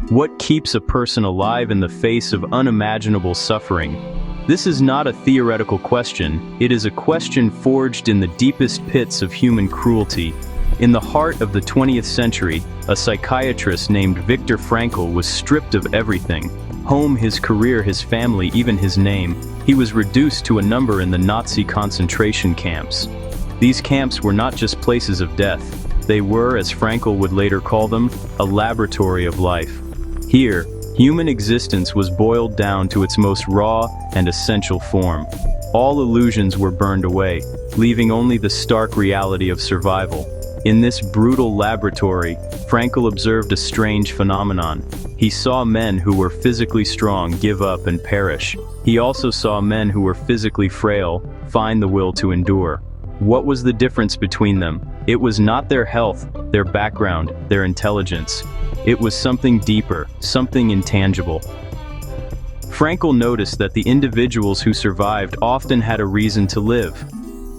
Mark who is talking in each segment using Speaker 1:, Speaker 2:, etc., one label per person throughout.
Speaker 1: What keeps a person alive in the face of unimaginable suffering? This is not a theoretical question, it is a question forged in the deepest pits of human cruelty. In the heart of the 20th century, a psychiatrist named Viktor Frankl was stripped of everything: home, his career, his family, even his name. He was reduced to a number in the Nazi concentration camps. These camps were not just places of death. They were, as Frankl would later call them, a laboratory of life. Here, human existence was boiled down to its most raw and essential form. All illusions were burned away, leaving only the stark reality of survival. In this brutal laboratory, Frankl observed a strange phenomenon. He saw men who were physically strong give up and perish. He also saw men who were physically frail find the will to endure. What was the difference between them? It was not their health, their background, their intelligence. It was something deeper, something intangible. Frankl noticed that the individuals who survived often had a reason to live.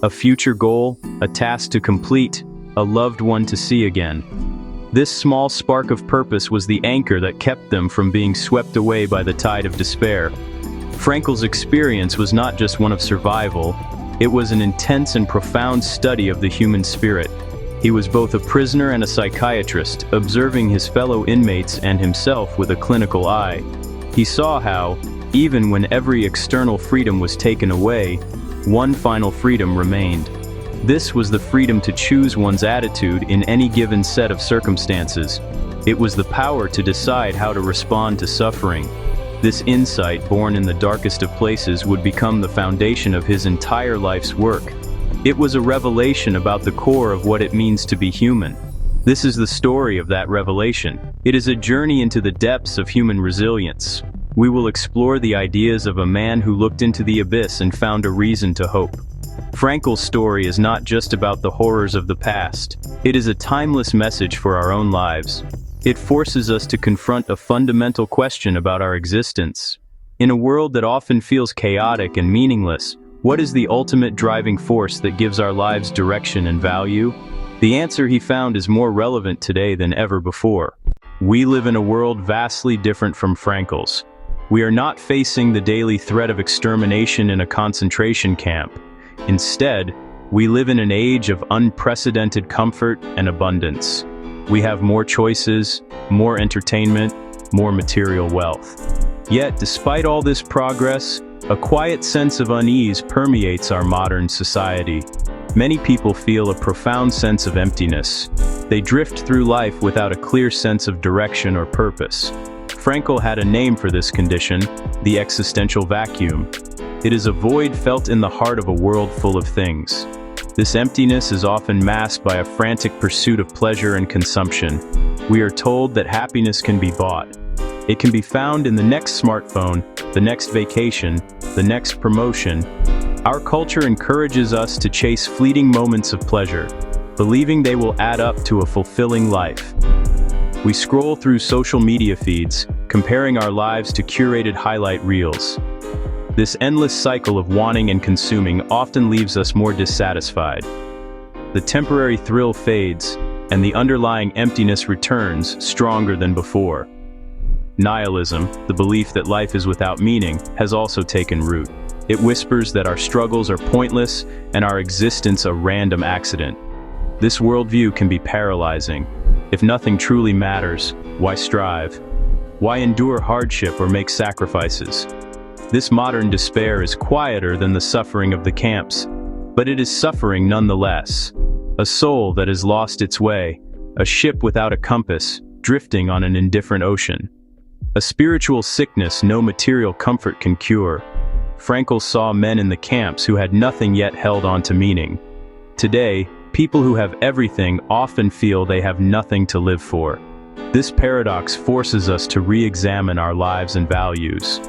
Speaker 1: A future goal, a task to complete, a loved one to see again. This small spark of purpose was the anchor that kept them from being swept away by the tide of despair. Frankl's experience was not just one of survival, it was an intense and profound study of the human spirit. He was both a prisoner and a psychiatrist, observing his fellow inmates and himself with a clinical eye. He saw how, even when every external freedom was taken away, one final freedom remained. This was the freedom to choose one's attitude in any given set of circumstances. It was the power to decide how to respond to suffering. This insight, born in the darkest of places, would become the foundation of his entire life's work. It was a revelation about the core of what it means to be human. This is the story of that revelation. It is a journey into the depths of human resilience. We will explore the ideas of a man who looked into the abyss and found a reason to hope. Frankl's story is not just about the horrors of the past. It is a timeless message for our own lives. It forces us to confront a fundamental question about our existence. In a world that often feels chaotic and meaningless, what is the ultimate driving force that gives our lives direction and value? The answer he found is more relevant today than ever before. We live in a world vastly different from Frankl's. We are not facing the daily threat of extermination in a concentration camp. Instead, we live in an age of unprecedented comfort and abundance. We have more choices, more entertainment, more material wealth. Yet, despite all this progress, a quiet sense of unease permeates our modern society. Many people feel a profound sense of emptiness. They drift through life without a clear sense of direction or purpose. Frankl had a name for this condition: the existential vacuum. It is a void felt in the heart of a world full of things. This emptiness is often masked by a frantic pursuit of pleasure and consumption. We are told that happiness can be bought. It can be found in the next smartphone, the next vacation, the next promotion. Our culture encourages us to chase fleeting moments of pleasure, believing they will add up to a fulfilling life. We scroll through social media feeds, comparing our lives to curated highlight reels. This endless cycle of wanting and consuming often leaves us more dissatisfied. The temporary thrill fades, and the underlying emptiness returns stronger than before. Nihilism, the belief that life is without meaning, has also taken root. It whispers that our struggles are pointless and our existence a random accident. This worldview can be paralyzing. If nothing truly matters, why strive? Why endure hardship or make sacrifices? This modern despair is quieter than the suffering of the camps, but it is suffering nonetheless. A soul that has lost its way, a ship without a compass, drifting on an indifferent ocean. A spiritual sickness no material comfort can cure. Frankl saw men in the camps who had nothing yet held on to meaning. Today, people who have everything often feel they have nothing to live for. This paradox forces us to re-examine our lives and values.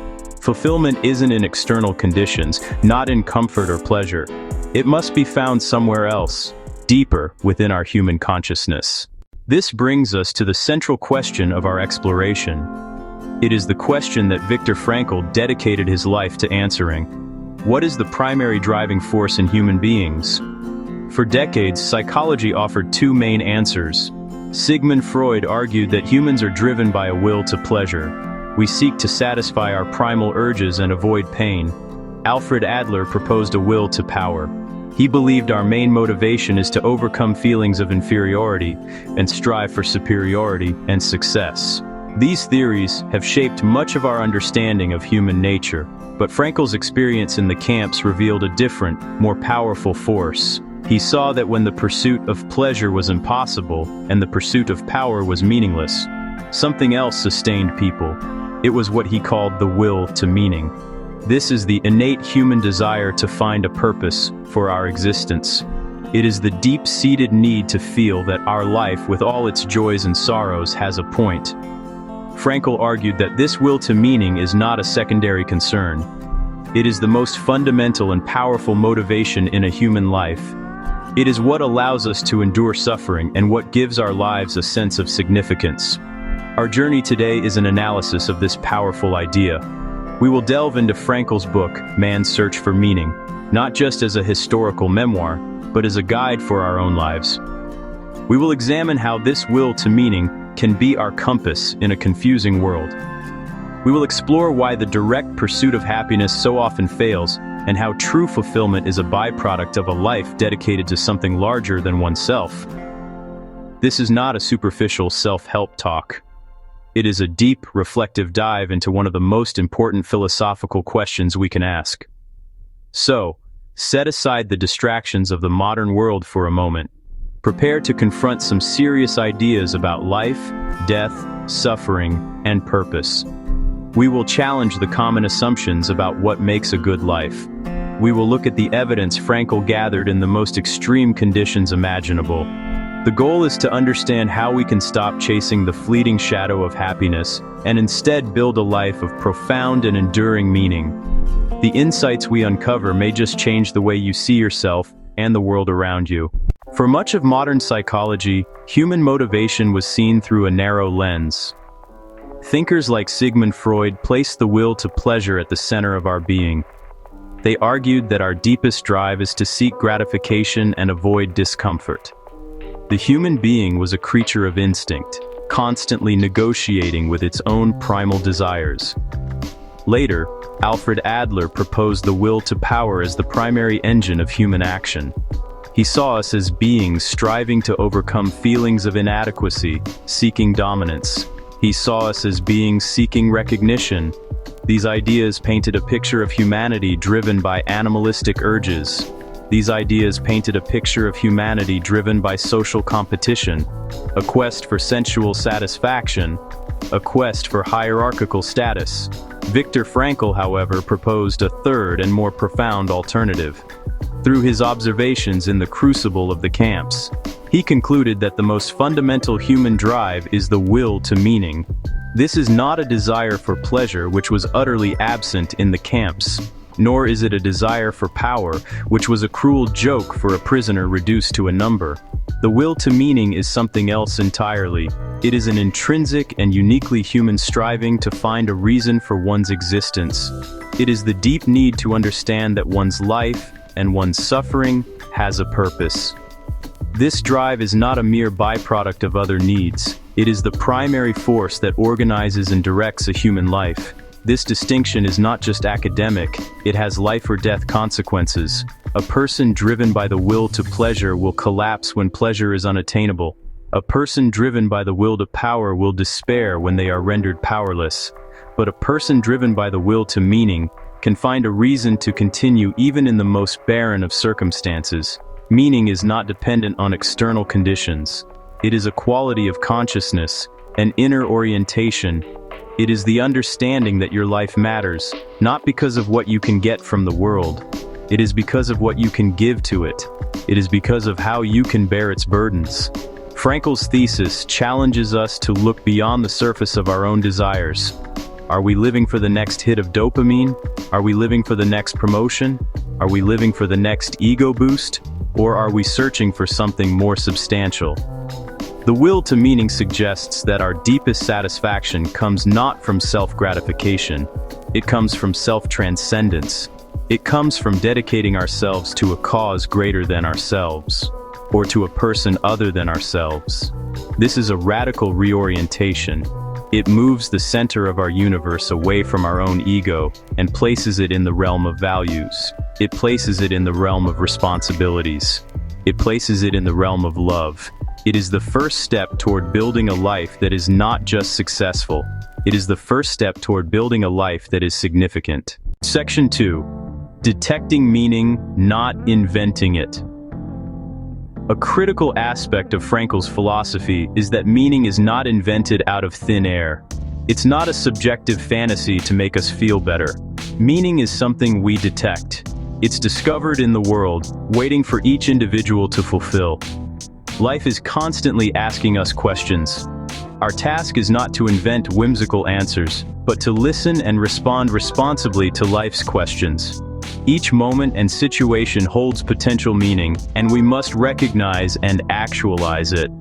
Speaker 1: Fulfillment isn't in external conditions, not in comfort or pleasure. It must be found somewhere else, deeper within our human consciousness. This brings us to the central question of our exploration. It is the question that Viktor Frankl dedicated his life to answering. What is the primary driving force in human beings? For decades, psychology offered two main answers: Sigmund Freud argued that humans are driven by a will to pleasure. We seek to satisfy our primal urges and avoid pain. Alfred Adler proposed a will to power. He believed our main motivation is to overcome feelings of inferiority and strive for superiority and success. These theories have shaped much of our understanding of human nature, but Frankl's experience in the camps revealed a different, more powerful force. He saw that when the pursuit of pleasure was impossible and the pursuit of power was meaningless, something else sustained people. It was what he called the will to meaning. This is the innate human desire to find a purpose for our existence. It is the deep-seated need to feel that our life, with all its joys and sorrows, has a point. Frankl argued that this will to meaning is not a secondary concern. It is the most fundamental and powerful motivation in a human life. It is what allows us to endure suffering and what gives our lives a sense of significance. Our journey today is an analysis of this powerful idea. We will delve into Frankl's book, Man's Search for Meaning, not just as a historical memoir, but as a guide for our own lives. We will examine how this will to meaning can be our compass in a confusing world. We will explore why the direct pursuit of happiness so often fails, and how true fulfillment is a byproduct of a life dedicated to something larger than oneself. This is not a superficial self-help talk. It is a deep, reflective dive into one of the most important philosophical questions we can ask. So, set aside the distractions of the modern world for a moment. Prepare to confront some serious ideas about life, death, suffering, and purpose. We will challenge the common assumptions about what makes a good life. We will look at the evidence Frankl gathered in the most extreme conditions imaginable. The goal is to understand how we can stop chasing the fleeting shadow of happiness and instead build a life of profound and enduring meaning. The insights we uncover may just change the way you see yourself and the world around you. For much of modern psychology, human motivation was seen through a narrow lens. Thinkers like Sigmund Freud placed the will to pleasure at the center of our being. They argued that our deepest drive is to seek gratification and avoid discomfort. The human being was a creature of instinct, constantly negotiating with its own primal desires. Later, Alfred Adler proposed the will to power as the primary engine of human action. He saw us as beings striving to overcome feelings of inadequacy, seeking dominance. He saw us as beings seeking recognition. These ideas painted a picture of humanity driven by animalistic urges. These ideas painted a picture of humanity driven by social competition, a quest for sensual satisfaction, a quest for hierarchical status. Viktor Frankl, however, proposed a third and more profound alternative. Through his observations in the crucible of the camps, he concluded that the most fundamental human drive is the will to meaning. This is not a desire for pleasure which was utterly absent in the camps, nor is it a desire for power which was a cruel joke for a prisoner reduced to a number. The will to meaning is something else entirely. It is an intrinsic and uniquely human striving to find a reason for one's existence. It is the deep need to understand that one's life and one's suffering has a purpose. This drive is not a mere byproduct of other needs. It is the primary force that organizes and directs a human life. This distinction is not just academic, it has life or death consequences. A person driven by the will to pleasure will collapse when pleasure is unattainable. A person driven by the will to power will despair when they are rendered powerless. But a person driven by the will to meaning can find a reason to continue even in the most barren of circumstances. Meaning is not dependent on external conditions. It is a quality of consciousness, an inner orientation. It is the understanding that your life matters, not because of what you can get from the world. It is because of what you can give to it. It is because of how you can bear its burdens. Frankl's thesis challenges us to look beyond the surface of our own desires. Are we living for the next hit of dopamine? Are we living for the next promotion? Are we living for the next ego boost? Or are we searching for something more substantial? The will to meaning suggests that our deepest satisfaction comes not from self-gratification. It comes from self-transcendence. It comes from dedicating ourselves to a cause greater than ourselves, or to a person other than ourselves. This is a radical reorientation. It moves the center of our universe away from our own ego and places it in the realm of values. It places it in the realm of responsibilities. It places it in the realm of love. It is the first step toward building a life that is not just successful. It is the first step toward building a life that is significant. Section 2. Detecting meaning, not inventing it. A critical aspect of Frankl's philosophy is that meaning is not invented out of thin air. It's not a subjective fantasy to make us feel better. Meaning is something we detect. It's discovered in the world, waiting for each individual to fulfill. Life is constantly asking us questions. Our task is not to invent whimsical answers, but to listen and respond responsibly to life's questions. Each moment and situation holds potential meaning, and we must recognize and actualize it.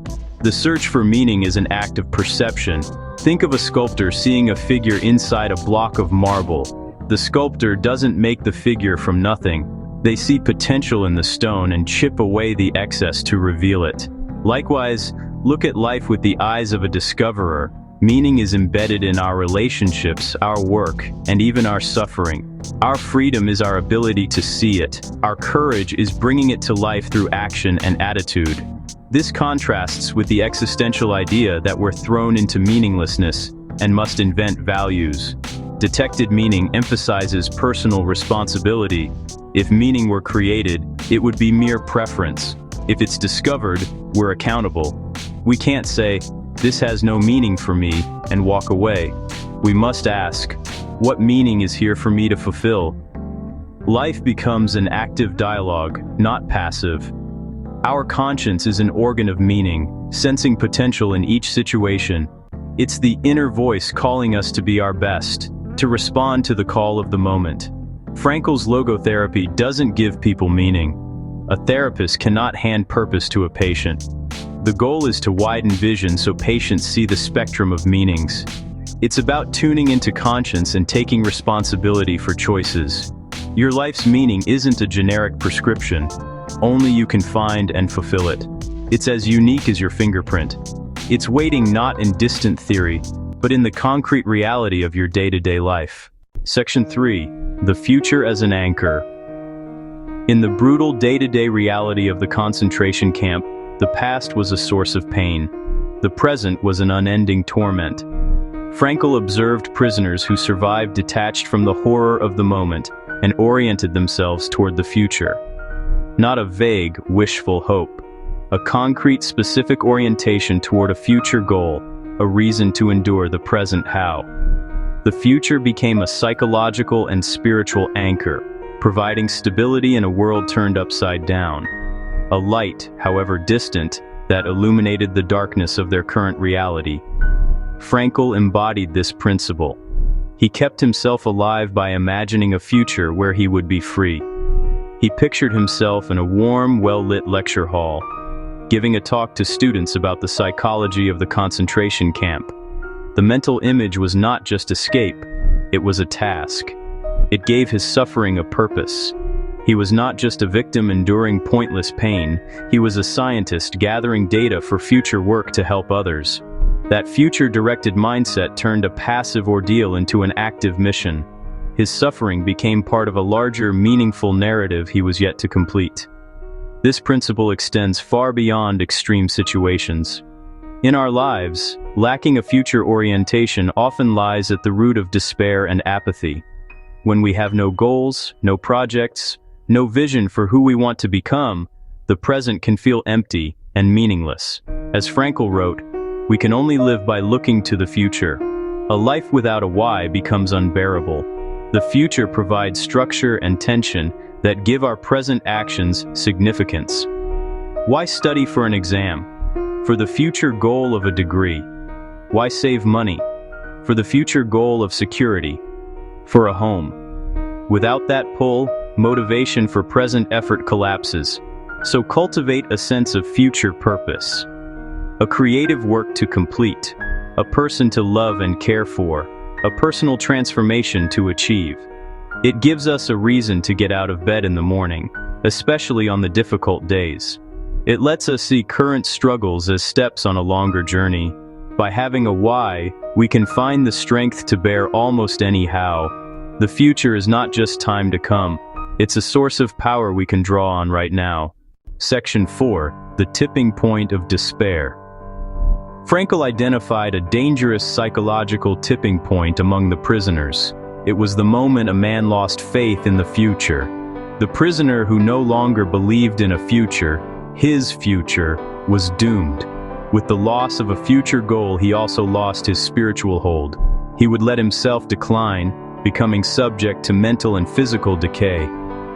Speaker 1: The search for meaning is an act of perception. Think of a sculptor seeing a figure inside a block of marble. The sculptor doesn't make the figure from nothing. They see potential in the stone and chip away the excess to reveal it. Likewise, look at life with the eyes of a discoverer. Meaning is embedded in our relationships, our work, and even our suffering. Our freedom is our ability to see it. Our courage is bringing it to life through action and attitude. This contrasts with the existential idea that we're thrown into meaninglessness and must invent values. Detected meaning emphasizes personal responsibility. If meaning were created, it would be mere preference. If it's discovered, we're accountable. We can't say, "This has no meaning for me," and walk away. We must ask, what meaning is here for me to fulfill? Life becomes an active dialogue, not passive. Our conscience is an organ of meaning, sensing potential in each situation. It's the inner voice calling us to be our best, to respond to the call of the moment. Frankl's logotherapy doesn't give people meaning. A therapist cannot hand purpose to a patient. The goal is to widen vision so patients see the spectrum of meanings. It's about tuning into conscience and taking responsibility for choices. Your life's meaning isn't a generic prescription. Only you can find and fulfill it. It's as unique as your fingerprint. It's waiting not in distant theory, but in the concrete reality of your day-to-day life. Section 3. The future as an anchor. In the brutal day-to-day reality of the concentration camp, the past was a source of pain. The present was an unending torment. Frankl observed prisoners who survived detached from the horror of the moment and oriented themselves toward the future. Not a vague, wishful hope. A concrete, specific orientation toward a future goal, a reason to endure the present how. The future became a psychological and spiritual anchor, providing stability in a world turned upside down. A light, however distant, that illuminated the darkness of their current reality. Frankl embodied this principle. He kept himself alive by imagining a future where he would be free. He pictured himself in a warm, well-lit lecture hall, giving a talk to students about the psychology of the concentration camp. The mental image was not just escape, it was a task. It gave his suffering a purpose. He was not just a victim enduring pointless pain, he was a scientist gathering data for future work to help others. That future-directed mindset turned a passive ordeal into an active mission. His suffering became part of a larger, meaningful narrative he was yet to complete. This principle extends far beyond extreme situations. In our lives, lacking a future orientation often lies at the root of despair and apathy. When we have no goals, no projects, no vision for who we want to become, the present can feel empty and meaningless. As Frankl wrote, we can only live by looking to the future. A life without a why becomes unbearable. The future provides structure and tension that give our present actions significance. Why study for an exam? For the future goal of a degree. Why save money? For the future goal of security. For a home. Without that pull, motivation for present effort collapses. So cultivate a sense of future purpose. A creative work to complete. A person to love and care for. A personal transformation to achieve. It gives us a reason to get out of bed in the morning, especially on the difficult days. It lets us see current struggles as steps on a longer journey. By having a why, we can find the strength to bear almost any how. The future is not just time to come. It's a source of power we can draw on right now. Section 4. The tipping point of despair. Frankl identified a dangerous psychological tipping point among the prisoners. It was the moment a man lost faith in the future. The prisoner who no longer believed in a future, his future, was doomed. With the loss of a future goal, he also lost his spiritual hold. He would let himself decline, becoming subject to mental and physical decay.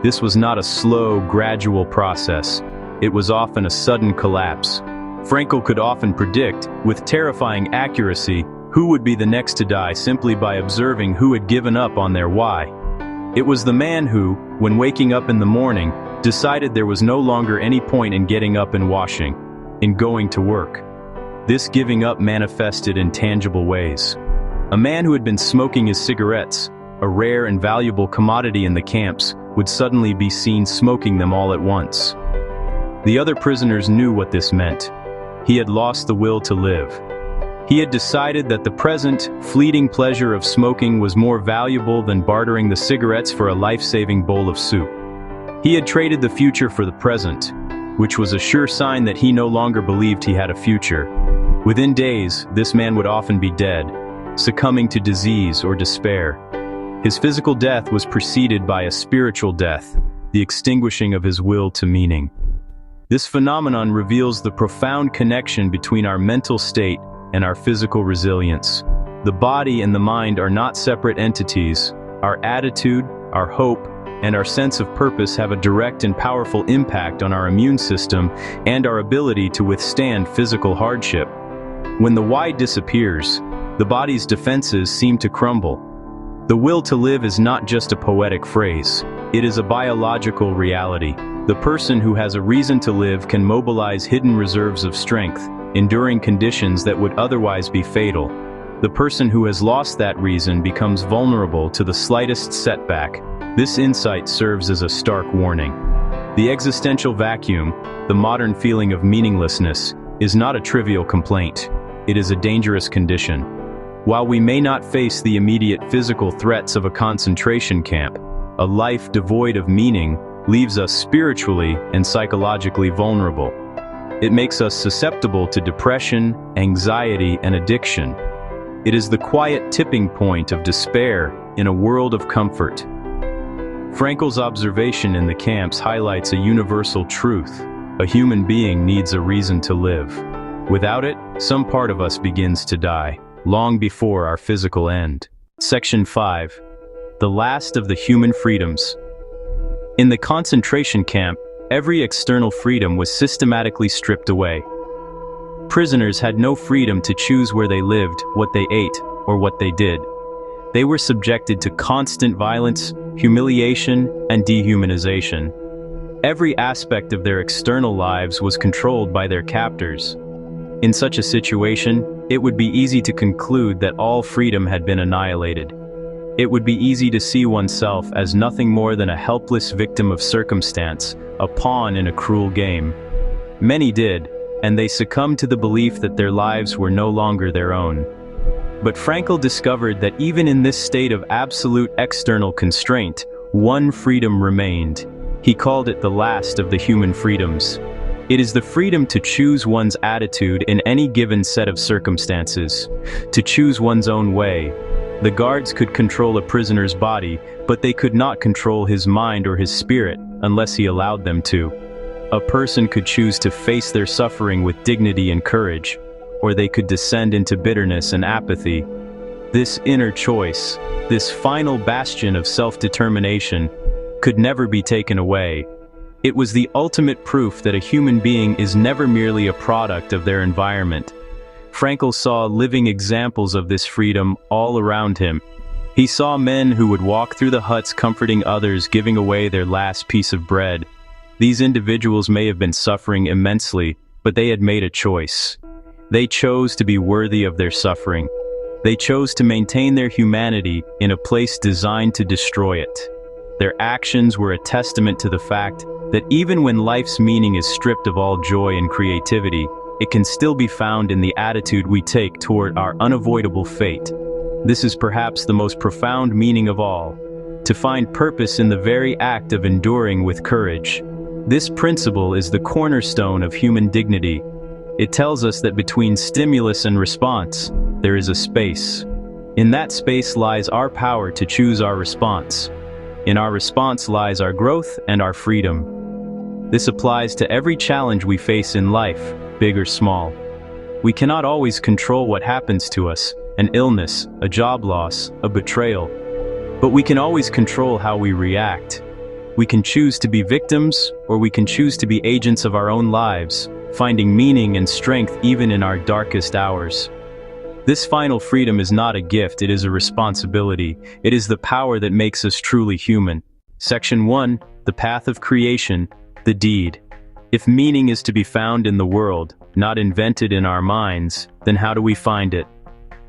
Speaker 1: This was not a slow, gradual process. It was often a sudden collapse. Frankl could often predict, with terrifying accuracy, who would be the next to die simply by observing who had given up on their why. It was the man who, when waking up in the morning, decided there was no longer any point in getting up and washing, in going to work. This giving up manifested in tangible ways. A man who had been smoking his cigarettes, a rare and valuable commodity in the camps, would suddenly be seen smoking them all at once. The other prisoners knew what this meant. He had lost the will to live. He had decided that the present, fleeting pleasure of smoking was more valuable than bartering the cigarettes for a life-saving bowl of soup. He had traded the future for the present, which was a sure sign that he no longer believed he had a future. Within days, this man would often be dead, succumbing to disease or despair. His physical death was preceded by a spiritual death, the extinguishing of his will to meaning. This phenomenon reveals the profound connection between our mental state and our physical resilience. The body and the mind are not separate entities. Our attitude, our hope, and our sense of purpose have a direct and powerful impact on our immune system and our ability to withstand physical hardship. When the why disappears, the body's defenses seem to crumble. The will to live is not just a poetic phrase. It is a biological reality. The person who has a reason to live can mobilize hidden reserves of strength, enduring conditions that would otherwise be fatal. The person who has lost that reason becomes vulnerable to the slightest setback. This insight serves as a stark warning. The existential vacuum, the modern feeling of meaninglessness, is not a trivial complaint. It is a dangerous condition. While we may not face the immediate physical threats of a concentration camp, a life devoid of meaning leaves us spiritually and psychologically vulnerable. It makes us susceptible to depression, anxiety, and addiction. It is the quiet tipping point of despair in a world of comfort. Frankl's observation in the camps highlights a universal truth. A human being needs a reason to live. Without it, some part of us begins to die, long before our physical end. Section 5. The last of the human freedoms. In the concentration camp, every external freedom was systematically stripped away. Prisoners had no freedom to choose where they lived, what they ate, or what they did. They were subjected to constant violence, humiliation, and dehumanization. Every aspect of their external lives was controlled by their captors. In such a situation, it would be easy to conclude that all freedom had been annihilated. It would be easy to see oneself as nothing more than a helpless victim of circumstance, a pawn in a cruel game. Many did, and they succumbed to the belief that their lives were no longer their own. But Frankl discovered that even in this state of absolute external constraint, one freedom remained. He called it the last of the human freedoms. It is the freedom to choose one's attitude in any given set of circumstances, to choose one's own way. The guards could control a prisoner's body, but they could not control his mind or his spirit unless he allowed them to. A person could choose to face their suffering with dignity and courage, or they could descend into bitterness and apathy. This inner choice, this final bastion of self-determination, could never be taken away. It was the ultimate proof that a human being is never merely a product of their environment. Frankl saw living examples of this freedom all around him. He saw men who would walk through the huts comforting others, giving away their last piece of bread. These individuals may have been suffering immensely, but they had made a choice. They chose to be worthy of their suffering. They chose to maintain their humanity in a place designed to destroy it. Their actions were a testament to the fact that even when life's meaning is stripped of all joy and creativity, it can still be found in the attitude we take toward our unavoidable fate. This is perhaps the most profound meaning of all, to find purpose in the very act of enduring with courage. This principle is the cornerstone of human dignity. It tells us that between stimulus and response, there is a space. In that space lies our power to choose our response. In our response lies our growth and our freedom. This applies to every challenge we face in life, big or small. We cannot always control what happens to us, an illness, a job loss, a betrayal. But we can always control how we react. We can choose to be victims, or we can choose to be agents of our own lives, finding meaning and strength even in our darkest hours. This final freedom is not a gift, it is a responsibility. It is the power that makes us truly human. Section 1, the path of creation, the deed. If meaning is to be found in the world, not invented in our minds, then how do we find it?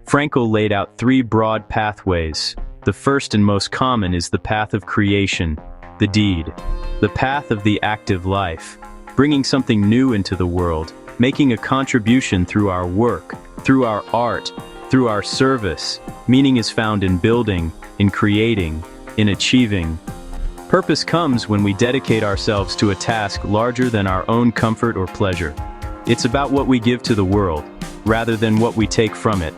Speaker 1: Frankl laid out 3 broad pathways. The first and most common is the path of creation, the deed. The path of the active life, bringing something new into the world, making a contribution through our work, through our art, through our service. Meaning is found in building, in creating, in achieving. Purpose comes when we dedicate ourselves to a task larger than our own comfort or pleasure. It's about what we give to the world, rather than what we take from it.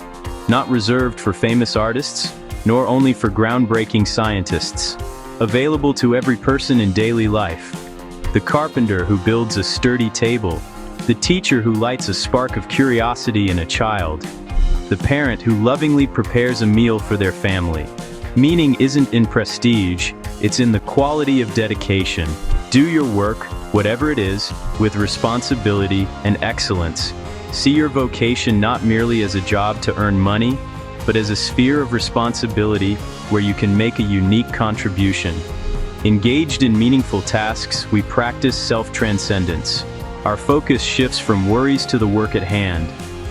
Speaker 1: Not reserved for famous artists, nor only for groundbreaking scientists. Available to every person in daily life. The carpenter who builds a sturdy table. The teacher who lights a spark of curiosity in a child. The parent who lovingly prepares a meal for their family. Meaning isn't in prestige, it's in the quality of dedication. Do your work, whatever it is, with responsibility and excellence. See your vocation not merely as a job to earn money, but as a sphere of responsibility where you can make a unique contribution. Engaged in meaningful tasks, we practice self-transcendence. Our focus shifts from worries to the work at hand.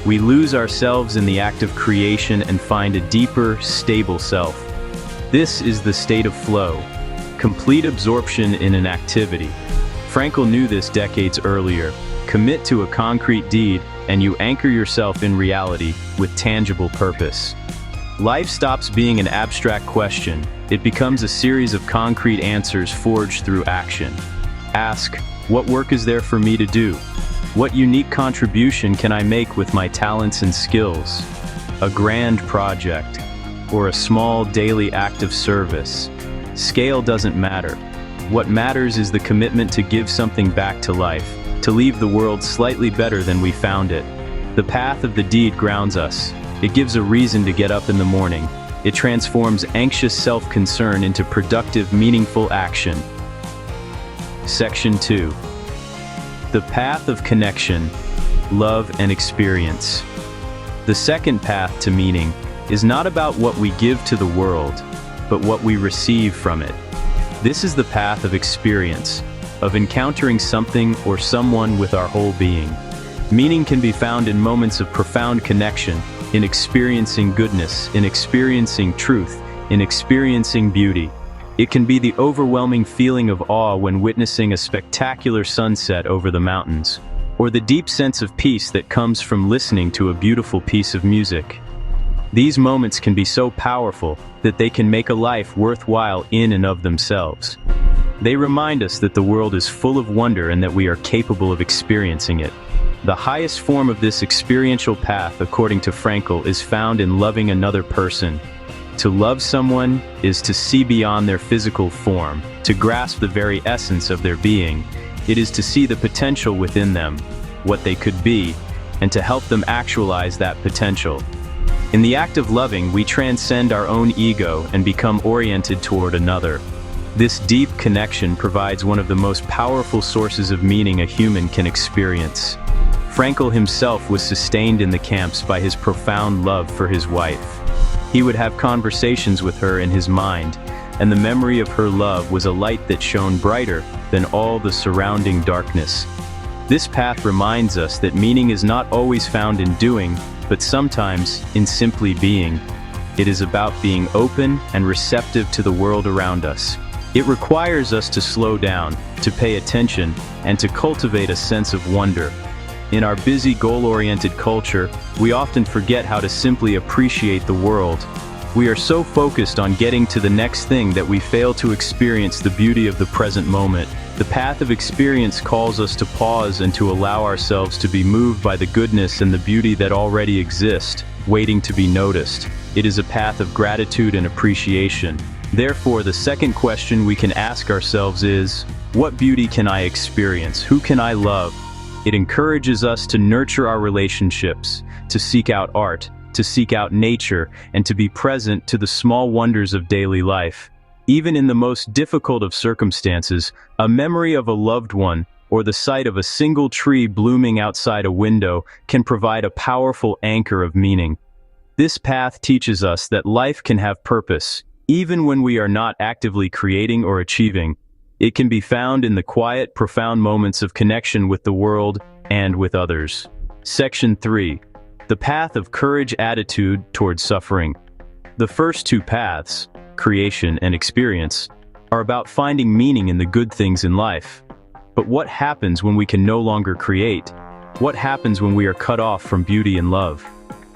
Speaker 1: We lose ourselves in the act of creation and find a deeper, stable self. This is the state of flow, complete absorption in an activity. Frankl knew this decades earlier. Commit to a concrete deed, and you anchor yourself in reality with tangible purpose. Life stops being an abstract question. It becomes a series of concrete answers forged through action. Ask, what work is there for me to do? What unique contribution can I make with my talents and skills? A grand project, or a small daily act of service. Scale doesn't matter. What matters is the commitment to give something back to life, to leave the world slightly better than we found it. The path of the deed grounds us. It gives a reason to get up in the morning. It transforms anxious self-concern into productive, meaningful action. Section 2. The path of connection, love and experience. The second path to meaning is not about what we give to the world, but what we receive from it. This is the path of experience, of encountering something or someone with our whole being. Meaning can be found in moments of profound connection, in experiencing goodness, in experiencing truth, in experiencing beauty. It can be the overwhelming feeling of awe when witnessing a spectacular sunset over the mountains, or the deep sense of peace that comes from listening to a beautiful piece of music. These moments can be so powerful that they can make a life worthwhile in and of themselves. They remind us that the world is full of wonder and that we are capable of experiencing it. The highest form of this experiential path, according to Frankl, is found in loving another person. To love someone is to see beyond their physical form, to grasp the very essence of their being. It is to see the potential within them, what they could be, and to help them actualize that potential. In the act of loving, we transcend our own ego and become oriented toward another. This deep connection provides one of the most powerful sources of meaning a human can experience. Frankl himself was sustained in the camps by his profound love for his wife. He would have conversations with her in his mind, and the memory of her love was a light that shone brighter than all the surrounding darkness. This path reminds us that meaning is not always found in doing, but sometimes in simply being. It is about being open and receptive to the world around us. It requires us to slow down, to pay attention, and to cultivate a sense of wonder. In our busy, goal-oriented culture, we often forget how to simply appreciate the world. We are so focused on getting to the next thing that we fail to experience the beauty of the present moment. The path of experience calls us to pause and to allow ourselves to be moved by the goodness and the beauty that already exist, waiting to be noticed. It is a path of gratitude and appreciation. Therefore, the second question we can ask ourselves is, what beauty can I experience? Who can I love? It encourages us to nurture our relationships, to seek out art, to seek out nature, and to be present to the small wonders of daily life. Even in the most difficult of circumstances, a memory of a loved one, or the sight of a single tree blooming outside a window, can provide a powerful anchor of meaning. This path teaches us that life can have purpose, even when we are not actively creating or achieving. It can be found in the quiet, profound moments of connection with the world and with others. Section 3. The path of courage attitude towards suffering. The first two paths, creation and experience, are about finding meaning in the good things in life. But what happens when we can no longer create? What happens when we are cut off from beauty and love?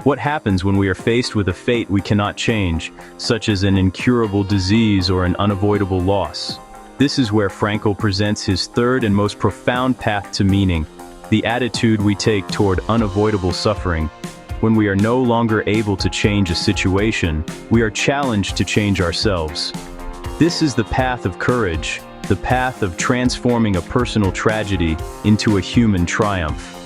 Speaker 1: What happens when we are faced with a fate we cannot change, such as an incurable disease or an unavoidable loss? This is where Frankl presents his third and most profound path to meaning, the attitude we take toward unavoidable suffering. When we are no longer able to change a situation, we are challenged to change ourselves. This is the path of courage, the path of transforming a personal tragedy into a human triumph.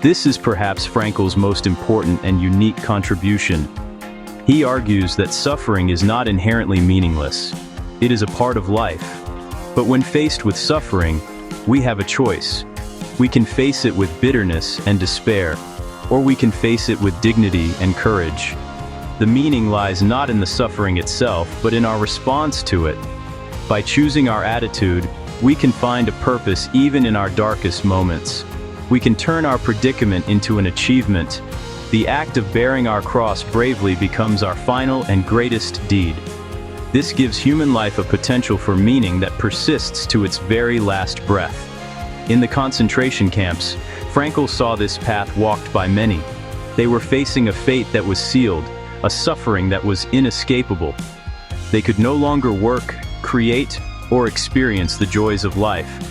Speaker 1: This is perhaps Frankl's most important and unique contribution. He argues that suffering is not inherently meaningless. It is a part of life. But when faced with suffering, we have a choice. We can face it with bitterness and despair, or we can face it with dignity and courage. The meaning lies not in the suffering itself, but in our response to it. By choosing our attitude, we can find a purpose even in our darkest moments. We can turn our predicament into an achievement. The act of bearing our cross bravely becomes our final and greatest deed. This gives human life a potential for meaning that persists to its very last breath. In the concentration camps, Frankl saw this path walked by many. They were facing a fate that was sealed, a suffering that was inescapable. They could no longer work, create, or experience the joys of life.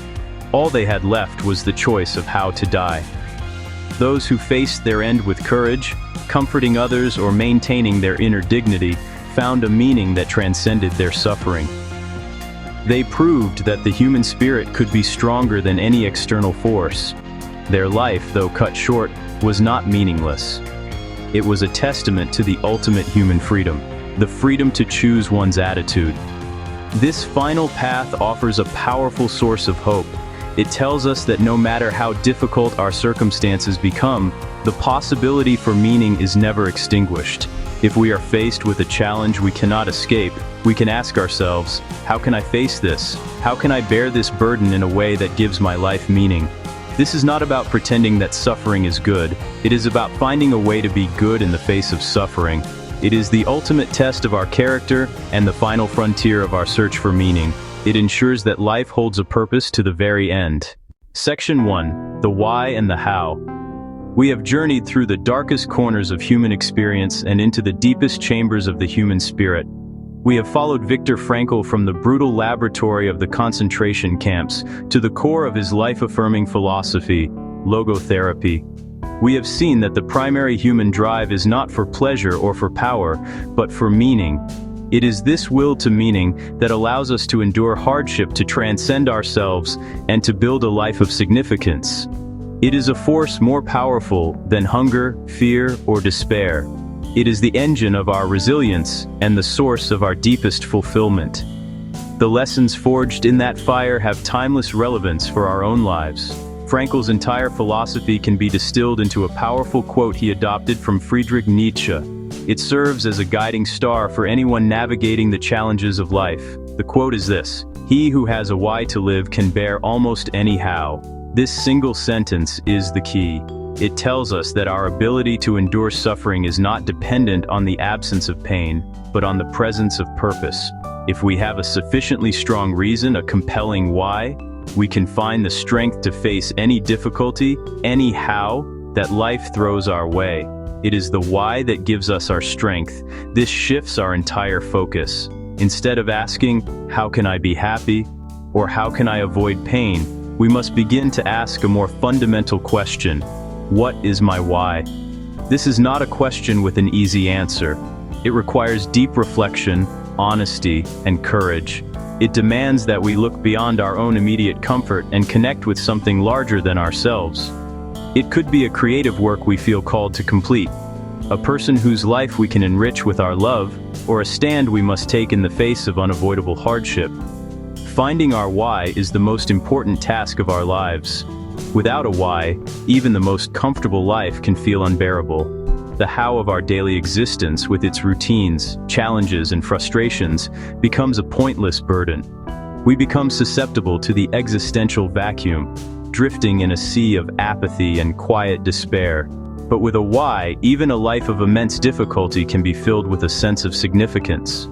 Speaker 1: All they had left was the choice of how to die. Those who faced their end with courage, comforting others or maintaining their inner dignity, found a meaning that transcended their suffering. They proved that the human spirit could be stronger than any external force. Their life, though cut short, was not meaningless. It was a testament to the ultimate human freedom, the freedom to choose one's attitude. This final path offers a powerful source of hope. It tells us that no matter how difficult our circumstances become, the possibility for meaning is never extinguished. If we are faced with a challenge we cannot escape, we can ask ourselves, how can I face this? How can I bear this burden in a way that gives my life meaning? This is not about pretending that suffering is good. It is about finding a way to be good in the face of suffering. It is the ultimate test of our character and the final frontier of our search for meaning. It ensures that life holds a purpose to the very end. Section 1. The Why and the How. We have journeyed through the darkest corners of human experience and into the deepest chambers of the human spirit. We have followed Viktor Frankl from the brutal laboratory of the concentration camps to the core of his life-affirming philosophy, logotherapy. We have seen that the primary human drive is not for pleasure or for power, but for meaning. It is this will to meaning that allows us to endure hardship, to transcend ourselves, and to build a life of significance. It is a force more powerful than hunger, fear, or despair. It is the engine of our resilience and the source of our deepest fulfillment. The lessons forged in that fire have timeless relevance for our own lives. Frankl's entire philosophy can be distilled into a powerful quote he adopted from Friedrich Nietzsche. It serves as a guiding star for anyone navigating the challenges of life. The quote is this: "He who has a why to live can bear almost any how." This single sentence is the key. It tells us that our ability to endure suffering is not dependent on the absence of pain, but on the presence of purpose. If we have a sufficiently strong reason, a compelling why, we can find the strength to face any difficulty, any how, that life throws our way. It is the why that gives us our strength. This shifts our entire focus. Instead of asking, how can I be happy? Or how can I avoid pain? We must begin to ask a more fundamental question. What is my why? This is not a question with an easy answer. It requires deep reflection, honesty, and courage. It demands that we look beyond our own immediate comfort and connect with something larger than ourselves. It could be a creative work we feel called to complete, a person whose life we can enrich with our love, or a stand we must take in the face of unavoidable hardship. Finding our why is the most important task of our lives. Without a why, even the most comfortable life can feel unbearable. The how of our daily existence, with its routines, challenges, and frustrations, becomes a pointless burden. We become susceptible to the existential vacuum, drifting in a sea of apathy and quiet despair. But with a why, even a life of immense difficulty can be filled with a sense of significance.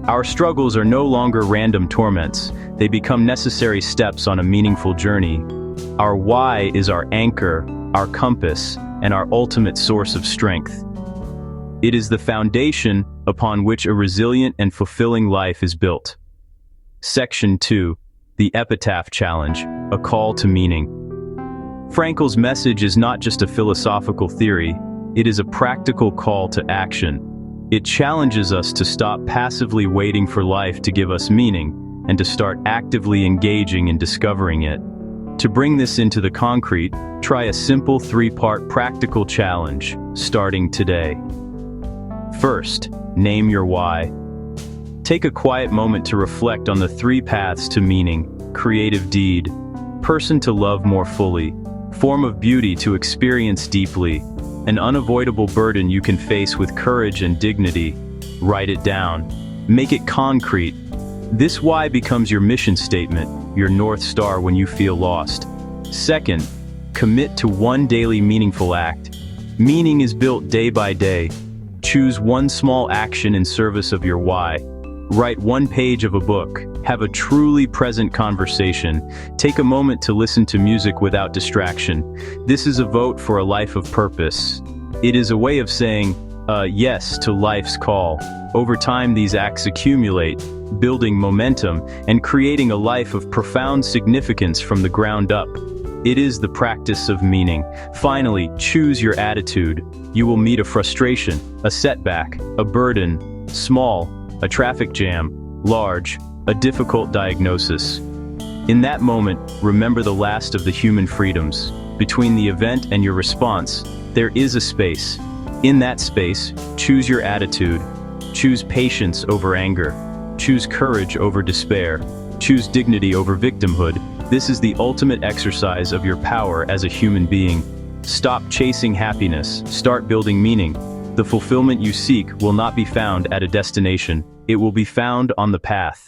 Speaker 1: Our struggles are no longer random torments, they become necessary steps on a meaningful journey. Our why is our anchor, our compass, and our ultimate source of strength. It is the foundation upon which a resilient and fulfilling life is built. Section 2. The Epitaph Challenge, a call to meaning. Frankl's message is not just a philosophical theory, it is a practical call to action. It challenges us to stop passively waiting for life to give us meaning, and to start actively engaging in discovering it. To bring this into the concrete, try a simple 3-part practical challenge, starting today. First, name your why. Take a quiet moment to reflect on the 3 paths to meaning: creative deed, person to love more fully, form of beauty to experience deeply, an unavoidable burden you can face with courage and dignity. Write it down. Make it concrete. This why becomes your mission statement, your North Star when you feel lost. Second, commit to one daily meaningful act. Meaning is built day by day. Choose one small action in service of your why. Write 1 page of a book. Have a truly present conversation. Take a moment to listen to music without distraction. This is a vote for a life of purpose. It is a way of saying, yes to life's call. Over time, these acts accumulate, building momentum and creating a life of profound significance from the ground up. It is the practice of meaning. Finally, choose your attitude. You will meet a frustration, a setback, a burden, small, a traffic jam, large, a difficult diagnosis. In that moment, remember the last of the human freedoms. Between the event and your response, there is a space. In that space, choose your attitude. Choose patience over anger. Choose courage over despair. Choose dignity over victimhood. This is the ultimate exercise of your power as a human being. Stop chasing happiness. Start building meaning. The fulfillment you seek will not be found at a destination. It will be found on the path.